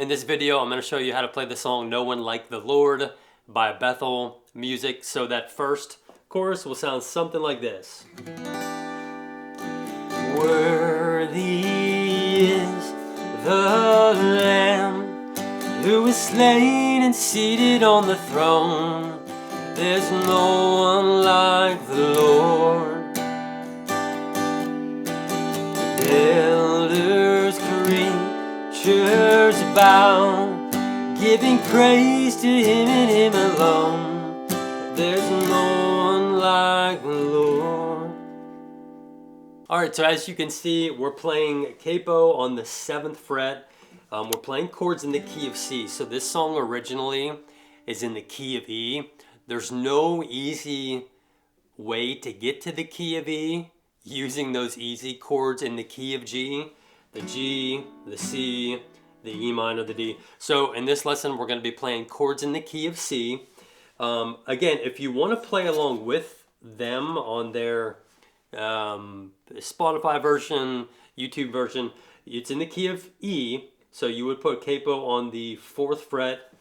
In this video, I'm going to show you how to play the song No One Like the Lord by Bethel Music. So that first chorus will sound something like this. Worthy is the Lamb who was slain and seated on the throne. There's no one like the Lord. Elders, creatures bow, giving praise to Him and Him alone. There's no one like the Lord. Alright, so as you can see, we're playing capo on the 7th fret. We're playing chords in the key of C. So this song originally is in the key of E. There's no easy way to get to the key of E using those easy chords in the key of G. The G, the C, the E minor, the D. So in this lesson, we're going to be playing chords in the key of C. Again, if you want to play along with them on their Spotify version, YouTube version, it's in the key of E. So you would put capo on the 4th fret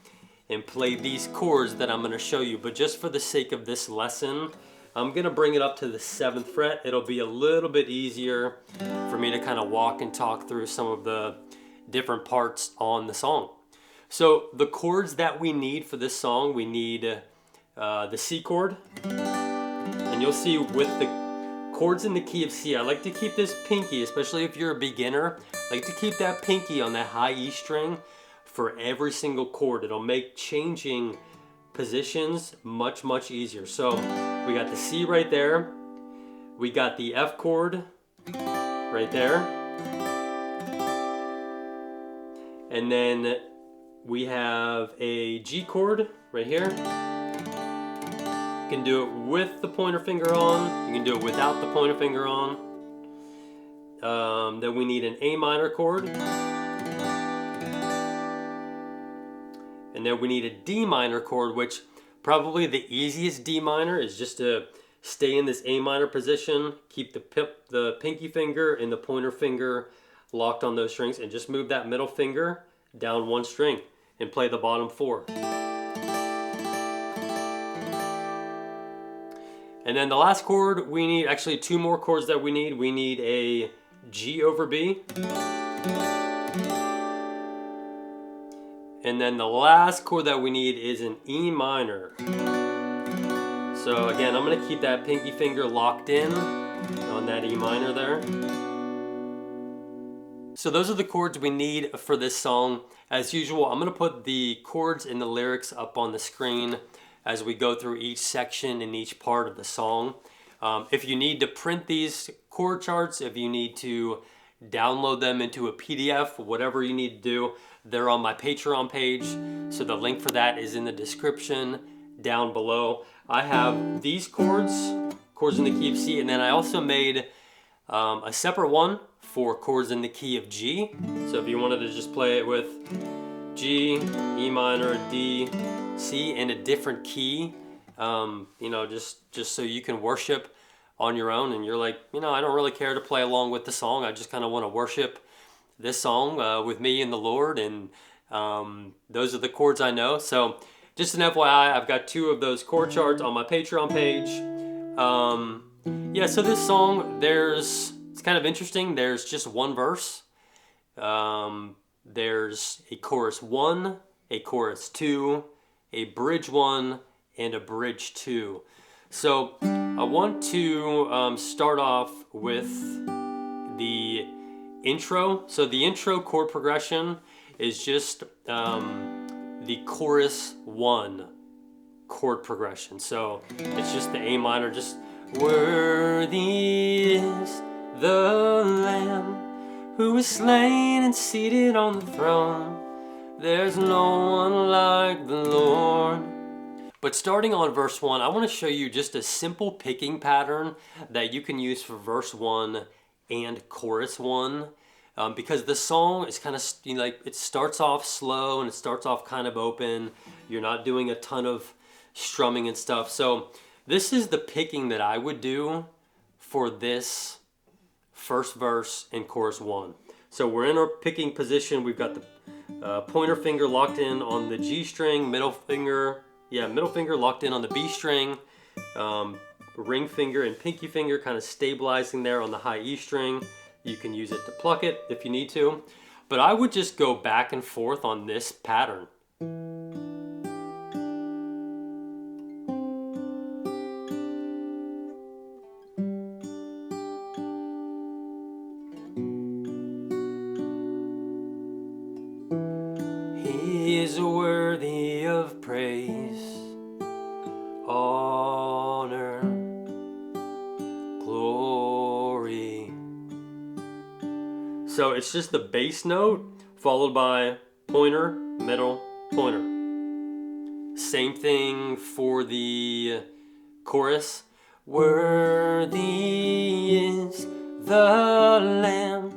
and play these chords that I'm going to show you. But just for the sake of this lesson, I'm going to bring it up to the 7th fret. It'll be a little bit easier for me to kind of walk and talk through some of the different parts on the song. So the chords that we need for this song, we need the C chord. And you'll see with the chords in the key of C, I like to keep this pinky, especially if you're a beginner, I like to keep that pinky on that high E string for every single chord. It'll make changing positions much easier. So we got the C right there, we got the F chord right there, and then we have a G chord right here. You can do it with the pointer finger on, you can do it without the pointer finger on. Then we need an A minor chord, and then we need a D minor chord, which probably the easiest D minor is just to stay in this A minor position, keep the pinky finger and the pointer finger locked on those strings, and just move that middle finger down one string and play the bottom 4. And then the last chord, we need actually 2 more chords that we need. We need a G over B. And then the last chord that we need is an E minor. So again, I'm going to keep that pinky finger locked in on that E minor there. So those are the chords we need for this song. As usual, I'm going to put the chords and the lyrics up on the screen as we go through each section and each part of the song. If you need to print these chord charts, if you need to download them into a PDF, whatever you need to do, they're on my Patreon page. So the link for that is in the description down below. I have these chords in the key of C, and then I also made a separate one for chords in the key of G. So if you wanted to just play it with G, E minor, D, C in a different key, just so you can worship on your own, and you're like, I don't really care to play along with the song. I just kind of want to worship this song with me and the Lord, and those are the chords I know. So just an FYI, I've got 2 of those chord charts on my Patreon page. So this song, it's kind of interesting. There's just one verse. There's a chorus 1, a chorus 2, a bridge 1, and a bridge 2. So I want to start off with the intro. So the intro chord progression is just the chorus 1 chord progression. So it's just the A minor, just worthy is the Lamb who was slain and seated on the throne. There's no one like the Lord. But starting on verse 1, I want to show you just a simple picking pattern that you can use for verse 1 and chorus 1. Because the song is kind of, it starts off slow and it starts off kind of open. You're not doing a ton of strumming and stuff. So this is the picking that I would do for this first verse in chorus 1. So we're in our picking position. We've got Pointer finger locked in on the G string, middle finger locked in on the B string, ring finger and pinky finger kind of stabilizing there on the high E string. You can use it to pluck it if you need to, but I would just go back and forth on this pattern. He is worthy of praise, honor, glory. So it's just the bass note followed by pointer, middle, pointer. Same thing for the chorus. Worthy is the Lamb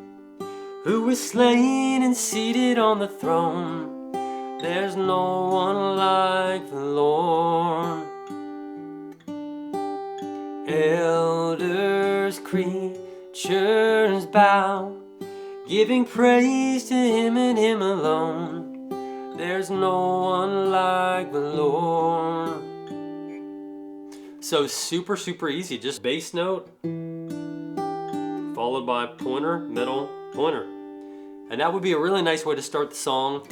who was slain and seated on the throne. There's no one like the Lord. Elders, creatures bow, giving praise to Him and Him alone. There's no one like the Lord. So super easy, just bass note followed by pointer, middle, pointer. And that would be a really nice way to start the song.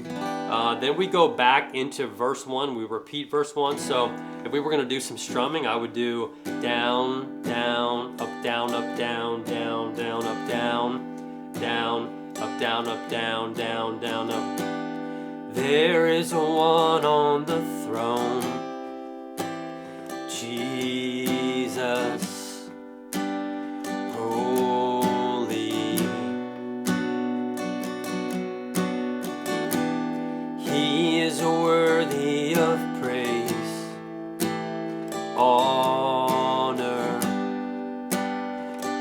Then we go back into verse 1. We repeat verse 1. So if we were going to do some strumming, I would do down, down, up, down, up, down, down, down, up, down, down, up, down, up, down, down, down, up. There is one on the throne, Jesus, holy. He is worthy of praise, honor,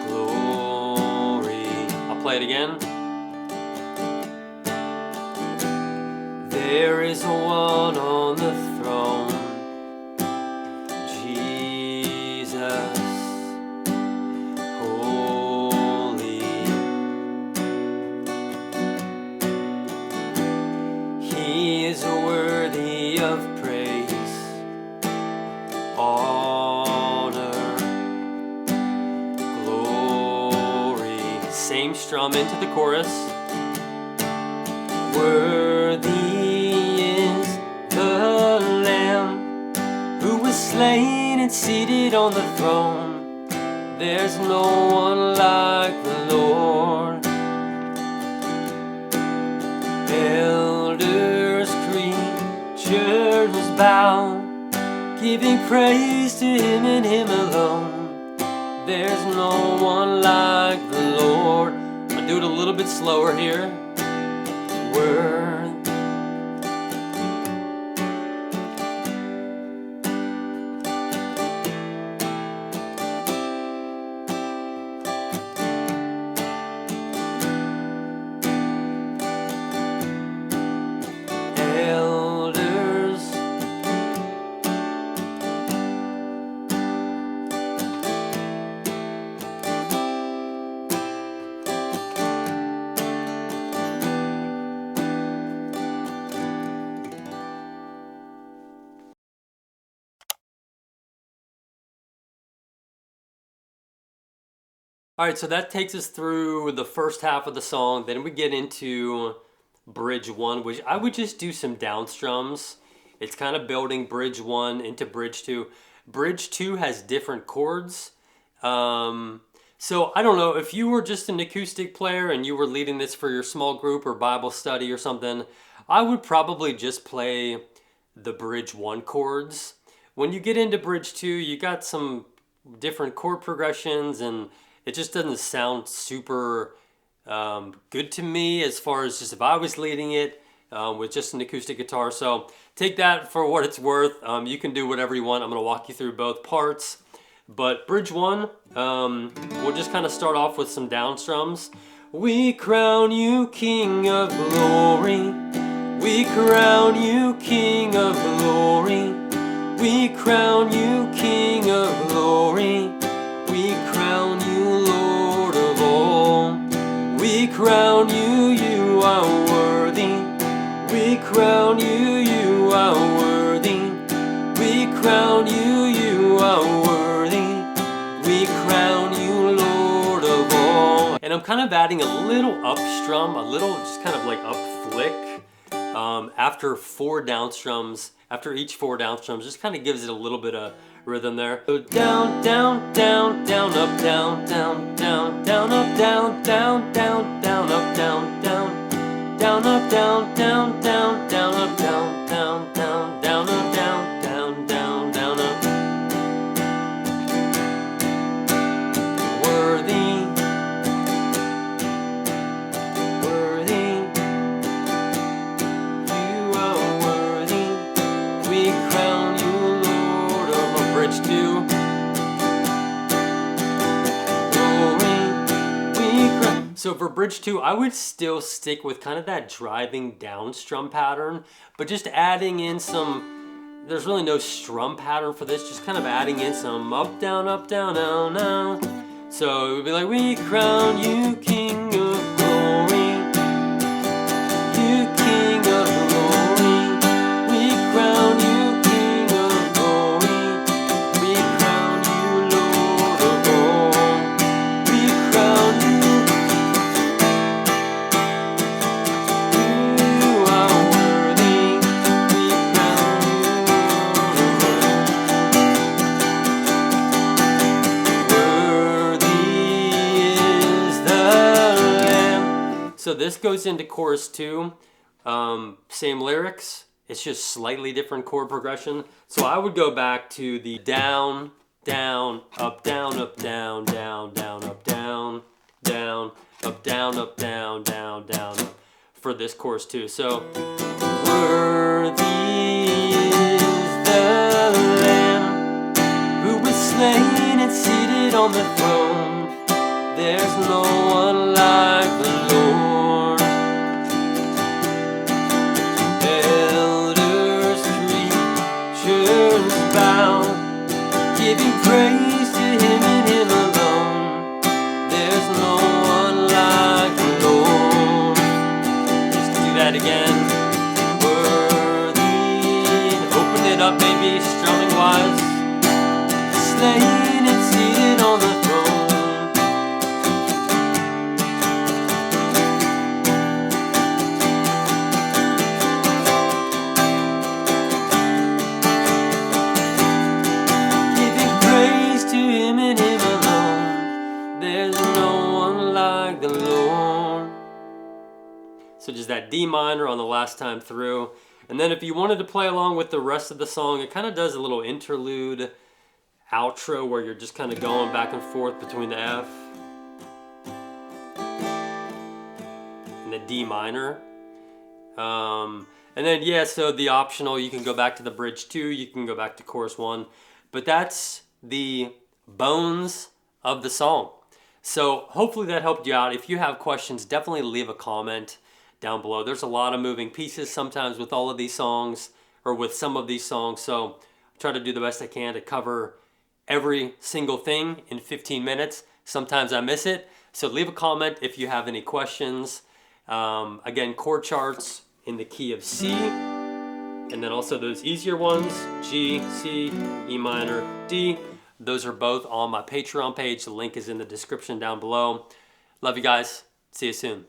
glory. I'll play it again. There is one on the throne, Jesus, holy. He is worthy of praise, honor, glory. Same strum into the chorus. Worthy is the Lamb who was slain and seated on the throne. There's no one like the Lord. Elders, creatures bow, giving praise to Him and Him alone. There's no one like the Lord. I'll do it a little bit slower here. Word. Elders, all right, so that takes us through the first half of the song. Then we get into bridge 1, which I would just do some down strums. It's kind of building bridge 1 into bridge 2. Bridge 2 has different chords. So I don't know, if you were just an acoustic player and you were leading this for your small group or Bible study or something, I would probably just play the bridge 1 chords. When you get into bridge 2, you got some different chord progressions, and it just doesn't sound super good to me as far as just if I was leading it with just an acoustic guitar. So take that for what it's worth. You can do whatever you want. I'm going to walk you through both parts. But bridge 1, we'll just kind of start off with some down strums. We crown you King of glory. We crown you King of glory. We crown you King of glory. We crown you Lord of all. We crown you, you are worthy. crown you, you are worthy. We crown you, you are worthy. We crown you, Lord of all. And I'm kind of adding a little up strum, a little just kind of like up flick after 4 down strums. After each 4 down strums, just kind of gives it a little bit of rhythm there. So down, down, down, down, up, down, down, down, down, up, down, down, down, down, up, down, down, down, up, down, down, down, down, up, down, down, down, down, up, down, down, down, down, up. Worthy, worthy, you are worthy. We crown you, Lord of all. Bridge 2. So for bridge 2, I would still stick with kind of that driving down strum pattern, but just adding in some, there's really no strum pattern for this, just kind of adding in some up, down, down, down. So it would be like, we crown you King of glory, you King of glory, we crown you King of glory, we crown you Lord of all, we crown you. So this goes into chorus 2, same lyrics, it's just slightly different chord progression. So I would go back to the down, down, up, down, down, down, up, down, down, up, down, down, down, up for this chorus 2. So worthy is the Lamb who was slain and seated on the throne. There's no one like the Lord. Elders, creatures bow, giving praise to Him and Him alone. There's no one like the Lord. Just do that again. Worthy. Open it up, maybe strumming wise. Slain and seated on the throne. So just that D minor on the last time through. And then if you wanted to play along with the rest of the song, it kind of does a little interlude outro where you're just kind of going back and forth between the F and the D minor. And then, yeah, so the optional, you can go back to the bridge 2, you can go back to chorus 1. But that's the bones of the song. So hopefully that helped you out. If you have questions, definitely leave a comment down below. There's a lot of moving pieces sometimes with all of these songs, or with some of these songs, so I try to do the best I can to cover every single thing in 15 minutes. Sometimes I miss it, so leave a comment if you have any questions. Again, chord charts in the key of C, and then also those easier ones, G, C, E minor, D. Those are both on my Patreon page. The link is in the description down below. Love you guys. See you soon.